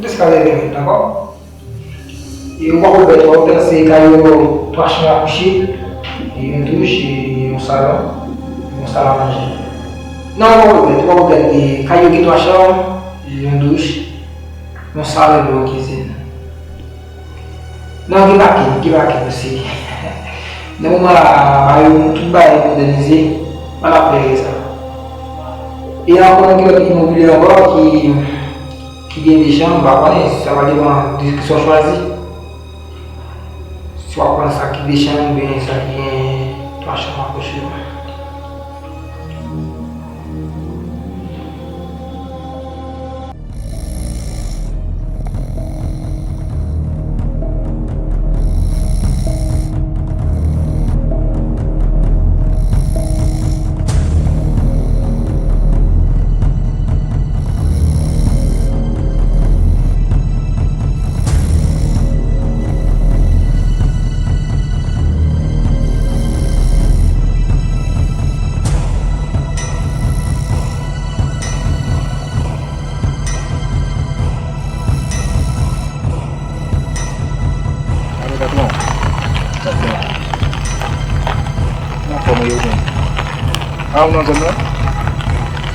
Descalei, d'accord? E o bagulho vai voltar se caiu, tu acha uma cochila, e um duche, e um salão a manger. Não, o bagulho vai, caiu que tu achou, e um duche, um salão de cozinha. Não, que vai aqui, você. Não, mas tudo vai modernizar, vai lá para isso. E agora que eu imobiliário agora que vem deixando, ça va dire uma descrição choisie. Se eu alcançar aqui deixando bem isso aqui, tu acha uma coisa. Không nó gần nữa,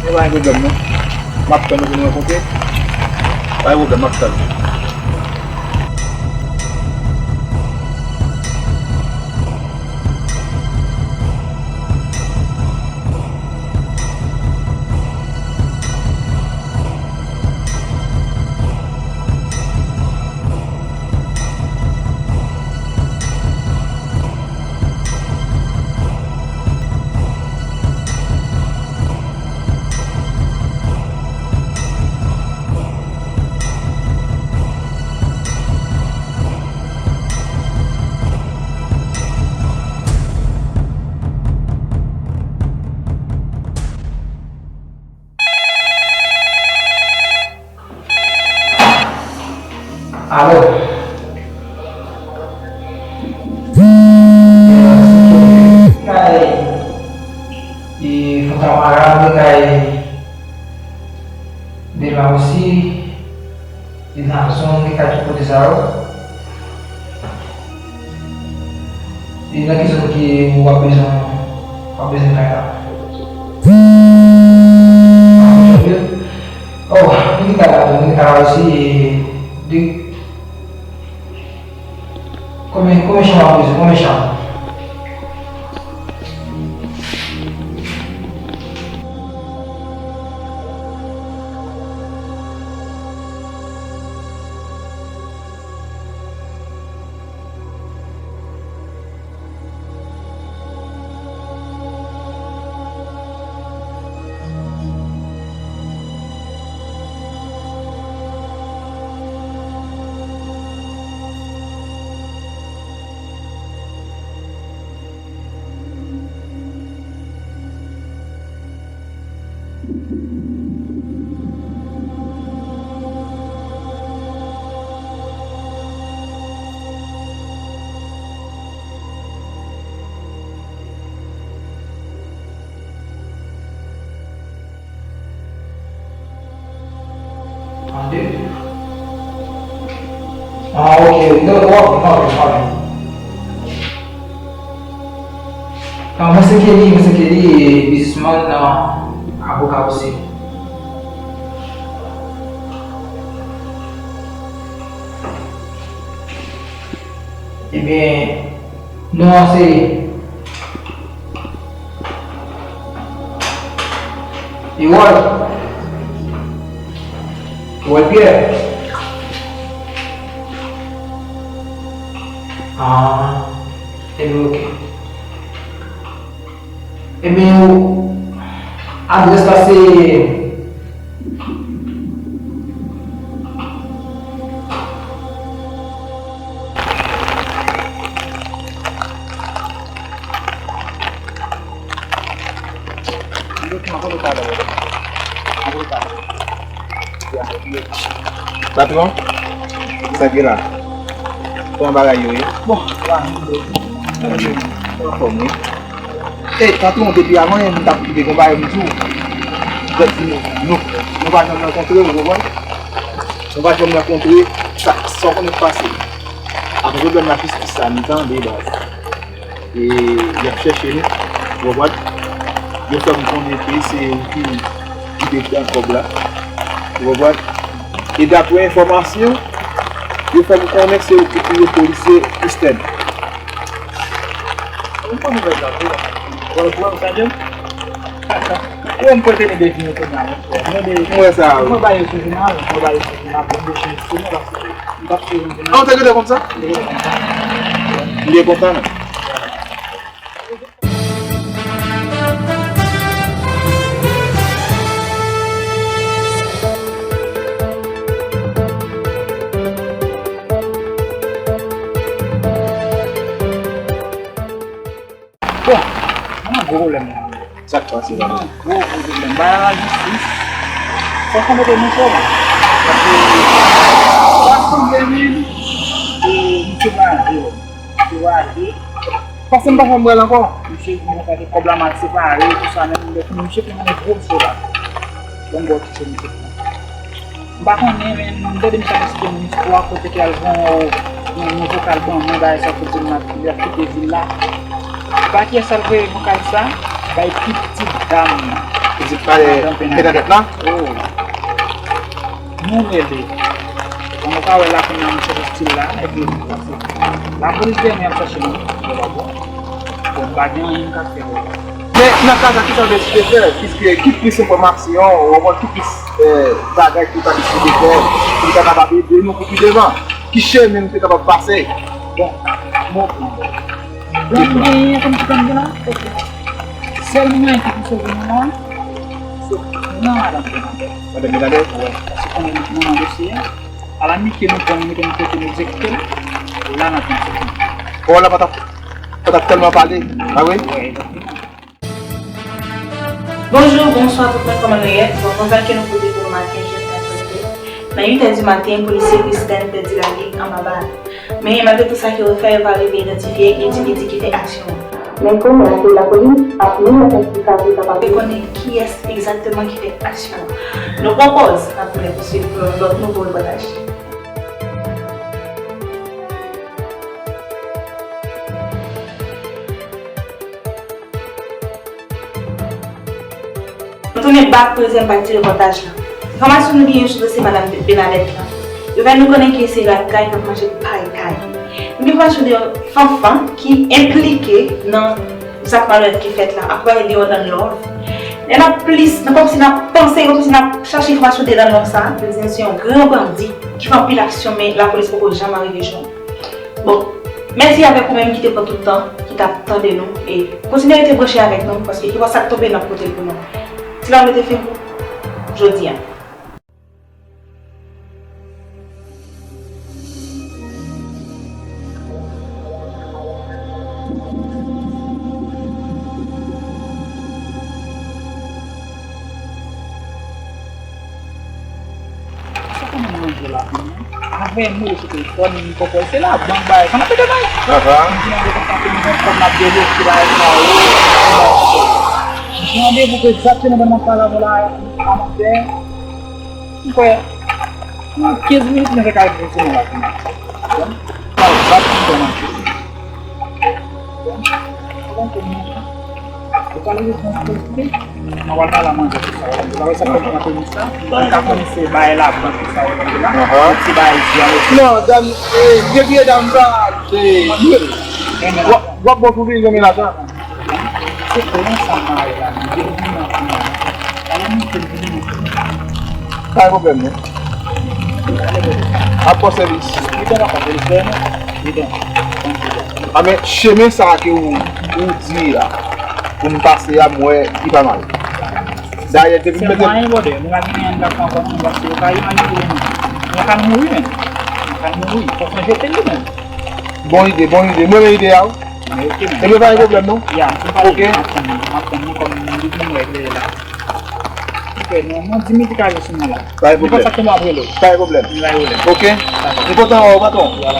nếu ai gần nữa, mặt cần được người không biết, ai vô gần mặt cần. Alô? Kai di Futamara kai di Lausi di langsung di Kacu Putizau di lagi seperti wabisan kaya. Oh, ini kita Lausi di come chama isso? Come chama? Ah, ok, então ok. Então você queria bisman na abocar você. E bem, não sei. Igual Pierre. Ah, ok. É meu adres está se Tapi kok, saya kira tuan bagayu ya. Wah, Telepon ni. Tapi mau beli apa yang minta beli kembali itu? Jadi, nu banyak nak kontrol bukan? On va me raconter ça qu'on est passé. Après, je donne la piste à mi-temps des bases. Et il a cherché nous, vous voyez, je fais me connaître, c'est qui était un là. Vous voyez. Et d'après information, je fais me connaître, c'est le policier Christine. Vous pouvez nous regarder. Vous pouvez nous dire. On peut tenir des films comme ça. Moi, ça. On va aller sur le journal, on va aller sur le journal pour déchirer le film. On va faire un journal. Ah, on t'a regardé comme ça? Il est content. Bon, on a un gros problème. Exactement, c'est vrai. Gros problème. La justice, faut qu'on mette nous forme. Parce que la problème, monsieur va parce que je ne sais pas encore. Monsieur, il y a des problèmes à séparer, tout ça. Monsieur, il y a des gros choses là. Donc, bon, c'est monsieur. Par contre, je ne sais pas si c'est une histoire côté qu'elles vont au nouveau calbon, on va essayer de faire des villes là. Pas qui est salvé pour ça, bah petite dame. Vous êtes pas les pédalettes là? Oh. Nous aider. On va voir là qu'on a un style là et puis la police vient me chercher nous. Bon, bah bien un café. Mais dans le cas qui sont des super, puisque qui plus information, ou qui plus bagages qui sont des super, qui sont capables de nous pour plus devant, qui cherche même qui est capable de passer. Bon, mais comme tu connais là, seulement qui peut sauver moi, c'est non madame. Madame Milanette, Parce qu'on est dans un dossier, à la mi-temps nous prenons nous exécuter, là on a on n'a pas tellement parlé. Ah oui? oui. Bonjour, bonsoir tout le monde, comment vous êtes? Bon, nouvelle que nous pouvons pour le matin, je suis dans 8h du matin, le policier Christine perdit la vie en ma balle. Mais malgré tout ça qu'il a fait, il va arriver à identifier et individu qui fait action. Mais comme la police a même la certification capable de connaître qui est exactement qui fait action, nous propose à pour les poursuivre pour notre nouveau reportage. Nous tournons back pour la deuxième partie du reportage. Information nous vient sur Mme Benadette. Nous allons nous connaître que c'est la caille qui a mangé paille. Nous allons sur des enfants qui sont impliqués dans ce qui est fait là. Après, ils sont dans l'ordre. Il y a plus, comme si nous avons pensé, comme si nous avons cherché l'information dans l'ordre. C'est un grand bandit qui fait un pile d'action, mais la police ne peut jamais arriver. Bon, merci avec vous-même qui te prend tout le temps, qui t'attend de nous. Et continuez à être branché avec nous parce qu'il va ça tomber dans le côté pour nous. Si là, on était fait pour jeudi. Avec nous, le téléphone, c'est là, bon, bah, on a fait des bails. On a fait exactement dans mon parole là, à matin. Quoi? 15 minutes, je vais faire ça là. On va pas la manger tout ça. On va ça comme on a connu ça. On a connu ces bails là, on a fait ça là. Petit bail ici. non, dame, je viens dans ça. What vous voulez donner l'argent? C'est comment ça marche là? Pas de problème, non? Après service. Ah mais chemin ça que vous dites là, pour me passer à moi, il va mal. D'ailleurs, depuis C'est maintenant. moyen de nous avons un enfant comme on va se faire imaginer. On va mourir même. On va mourir. Il faut que je te même. Bonne idée. Moi, l'idéal. Mais ok, Et me pas de problème, non? yeah, Ok. Comme nous disons régler là. Ok, non, 10 minutes que je suis là. Pas de C'est pas ça problème. que moi après l'eau. Pas de problème. Il va y aller. Ok? C'est pourtant au bâton. Voilà.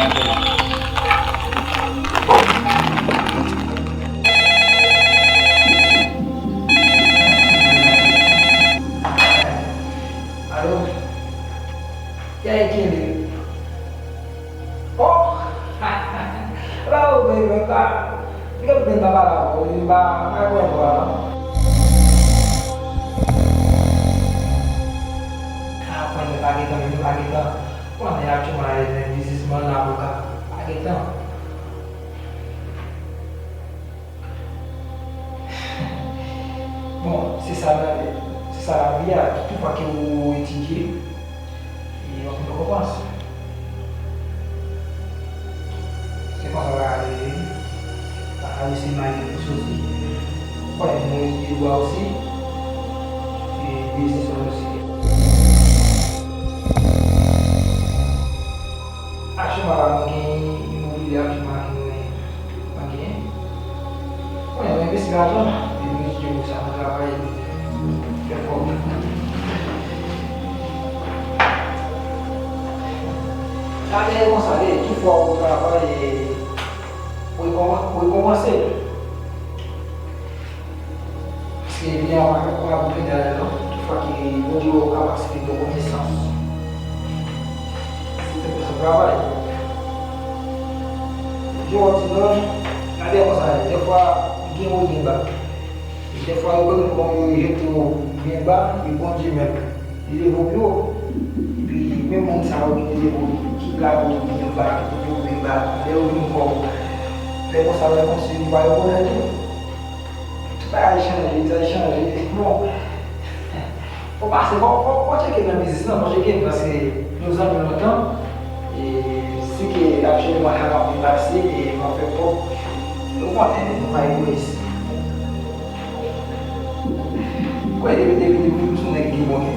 Allô? Yeah, vem cá. Fica bem da barra, vou limpar a água agora. Quando lagi kami lagi ke mana ya cuma ada bisnis mana buka lagi tu. Bom, se sabia tu pakai uji e eu não posso. Se falar ali se mais pessoas pode muito igual se e bisnis solusi. Acho malah mungkin imobiliário makin olha, investigador ini juga sama trabalho que foco sabe eu saber que foco trabalho foi como você se ele é uma habilidade não que foi que onde eu capacitei de cognição trabalho. De outros não, cadê a moça? Des fois, quem o limba? Des fois, eu como eu jeito limba e bom dia mesmo. Ele evoluiu e mesmo não sabe ele evoluiu. Que gado limba, que limba, eu limpo. Ele não sabe conseguir vai o boneco. Tu vai achando ele, bom. Ô parceiro, pode aqui na visita, não, pode aqui, você nos anos no campo. Se que achei uma reunião de assim e uma foi pouco, eu botei no pai com isso. Qual ele teve muito negativo aqui?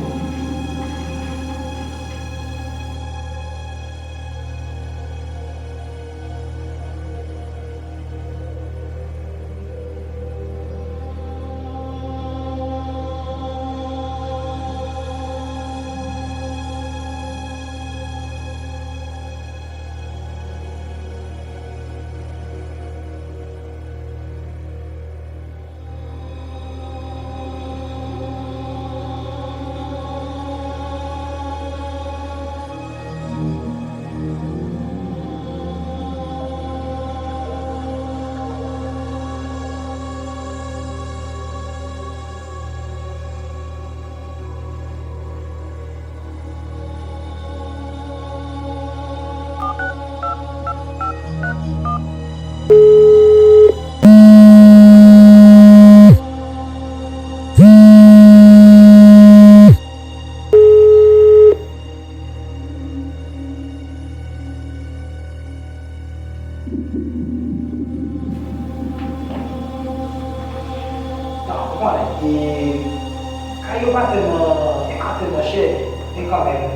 Caiu batendo cheio, tem cabelo.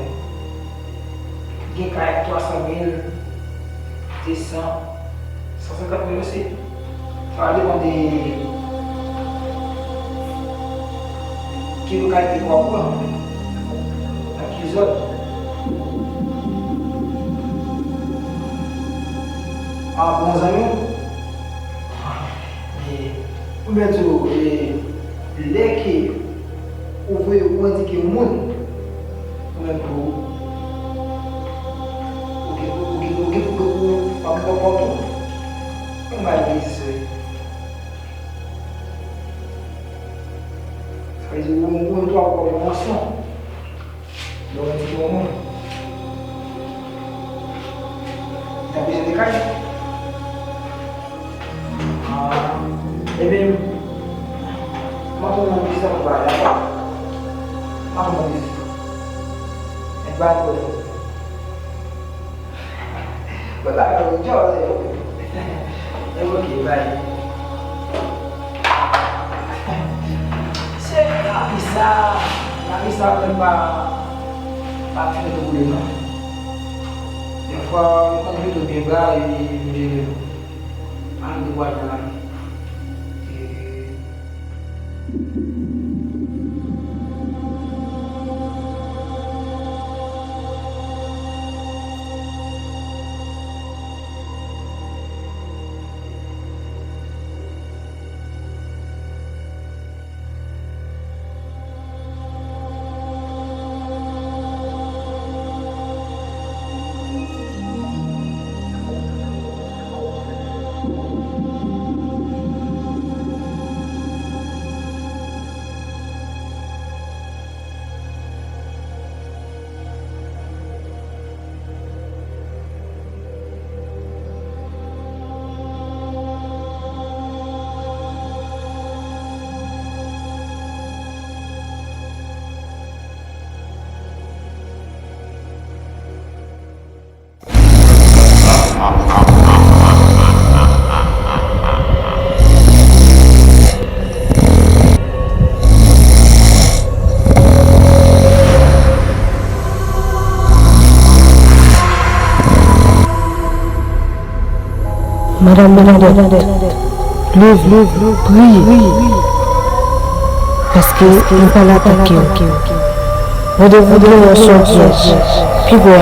Quem cai atuação mil, decisão, só fica com você. Fala onde aquilo cai de qual cor? Aqui os olhos. Bons amigos. O método é que o onde que o mundo o que não vai isso aí. Faz o mundo com a emoção. Onde que o mundo está pensando de cair. É bem, uma visão para ela, uma visão, é básico. Vou dar o tchau, eu aqui, vai. Você na missa para filho do guri, não? Eu falo, quando eu estou bem lá e ando de guarda lá. Madame Bernadette, lève, prie. Parce que nous pas l'attaquer. Vous devez sortir, puis voir.